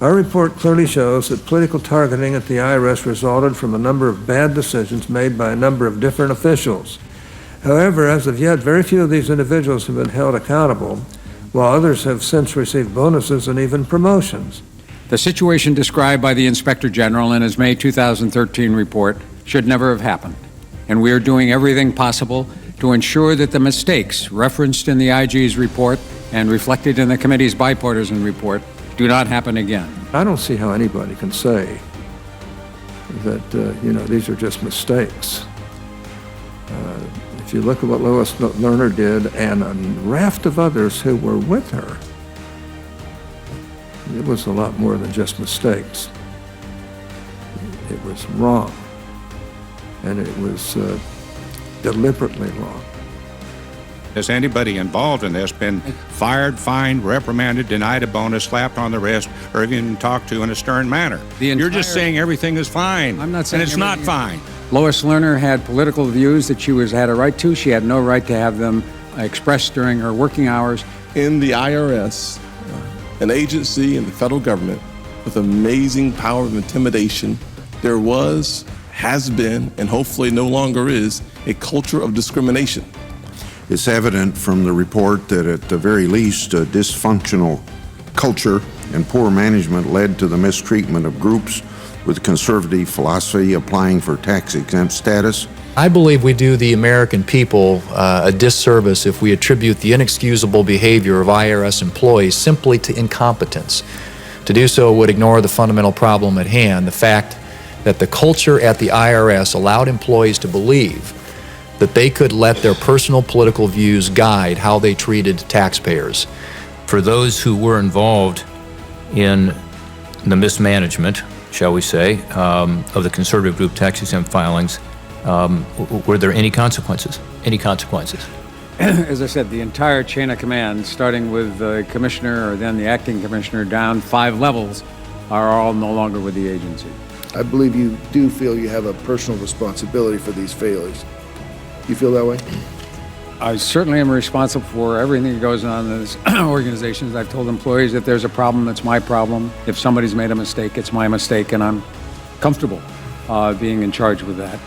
Our report clearly shows that political targeting at the IRS resulted from a number of bad decisions made by a number of different officials. However, as of yet, very few of these individuals have been held accountable, while others have since received bonuses and even promotions. The situation described by the Inspector General in his May 2013 report should never have happened, and we are doing everything possible to ensure that the mistakes referenced in the IG's report and reflected in the committee's bipartisan report do not happen again. I don't see how anybody can say that, these are just mistakes. If you look at what Lois Lerner did and a raft of others who were with her, it was a lot more than just mistakes. It was wrong, and it was deliberately wrong. Has anybody involved in this been fired, fined, reprimanded, denied a bonus, slapped on the wrist, or even talked to in a stern manner? You're just saying everything is fine. I'm not saying and it's not fine. Lois Lerner had political views that she had a right to. She had no right to have them expressed during her working hours. In the IRS, an agency in the federal government with amazing power of intimidation, there was, has been, and hopefully no longer is, a culture of discrimination. It's evident from the report that at the very least, a dysfunctional culture and poor management led to the mistreatment of groups with conservative philosophy applying for tax-exempt status. I believe we do the American people a disservice if we attribute the inexcusable behavior of IRS employees simply to incompetence. To do so would ignore the fundamental problem at hand, the fact that the culture at the IRS allowed employees to believe that they could let their personal political views guide how they treated taxpayers. For those who were involved in the mismanagement, shall we say, of the conservative group tax-exempt filings, were there any consequences? Any consequences? As I said, the entire chain of command, starting with the commissioner or then the acting commissioner down 5 levels, are all no longer with the agency. I believe you do feel you have a personal responsibility for these failures. You feel that way? I certainly am responsible for everything that goes on in this organization. I've told employees that there's a problem, it's my problem. If somebody's made a mistake, it's my mistake, and I'm comfortable being in charge with that.